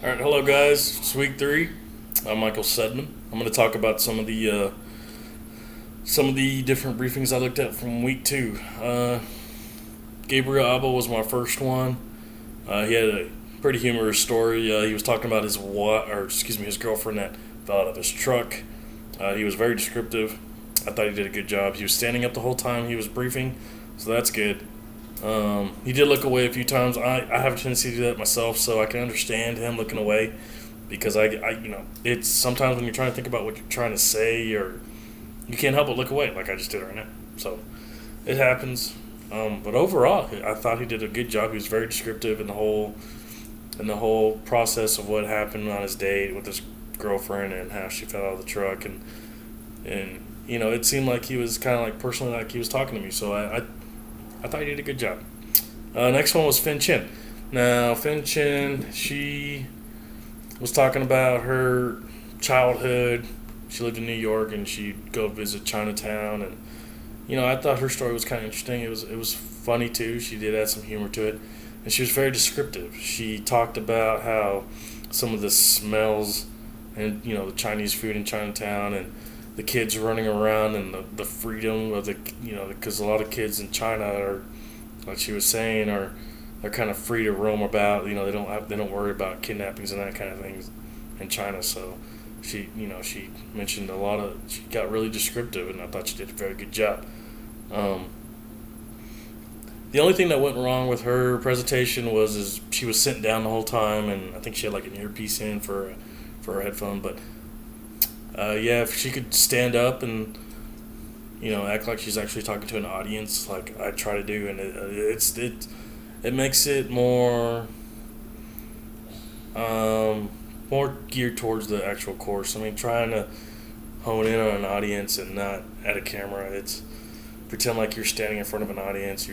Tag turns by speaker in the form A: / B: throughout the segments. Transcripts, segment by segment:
A: All right, hello guys. It's week 3. I'm Michael Sedman. I'm going to talk about some of the different briefings I looked at from week 2. Gabriel Abel was my first one. He had a pretty humorous story. He was talking about his girlfriend that fell out of his truck. He was very descriptive. I thought he did a good job. He was standing up the whole time he was briefing, so that's good. He did look away a few times. I have a tendency to do that myself, so I can understand him looking away because it's sometimes when you're trying to think about what you're trying to say, or you can't help but look away, like I just did right now. So it happens. But overall, I thought he did a good job. He was very descriptive in the whole process of what happened on his date with his girlfriend and how she fell out of the truck, and it seemed like he was kind of like personally like he was talking to me. So I thought he did a good job. Next one was Fin Chin. Now, Fin Chin, she was talking about her childhood. She lived in New York and she'd go visit Chinatown. And, I thought her story was kind of interesting. It was funny too. She did add some humor to it. And she was very descriptive. She talked about how some of the smells and, the Chinese food in Chinatown and the kids running around and the freedom of because a lot of kids in China are, like she was saying, are kind of free to roam about. They don't worry about kidnappings and that kind of things in China. So she mentioned she got really descriptive, and I thought she did a very good job. Um, the only thing that went wrong with her presentation is she was sitting down the whole time, and I think she had like an earpiece in for her headphone. But yeah, if she could stand up and act like she's actually talking to an audience, like I try to do, and it makes it more geared towards the actual course. I mean, trying to hone in on an audience and not at a camera. It's pretend like you're standing in front of an audience.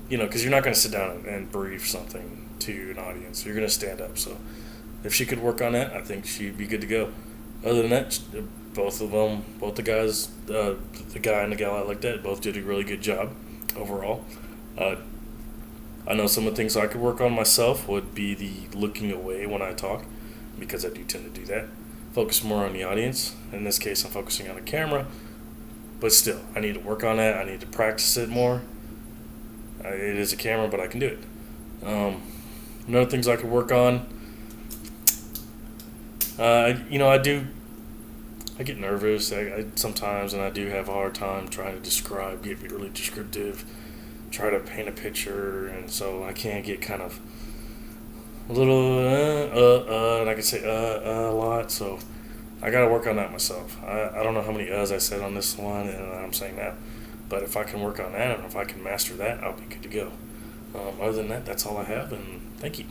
A: Because you're not going to sit down and brief something to an audience. You're going to stand up. So if she could work on that, I think she'd be good to go. Other than that, both of them, both the guys, the guy and the gal I looked at, both did a really good job overall. Uh, I know some of the things I could work on myself would be the looking away when I talk, because I do tend to do that. Focus more on the audience. In this case, I'm focusing on the camera, but still, I need to work on that. I need to practice it more. It is a camera, but I can do it. Another things I could work on. I do. I get nervous I sometimes, and I do have a hard time trying to describe, get really descriptive, try to paint a picture, and so I can get kind of a little and I can say a lot. So I got to work on that myself. I don't know how many I said on this one, and I'm saying that, but if I can work on that and if I can master that, I'll be good to go. Other than that, that's all I have, and thank you.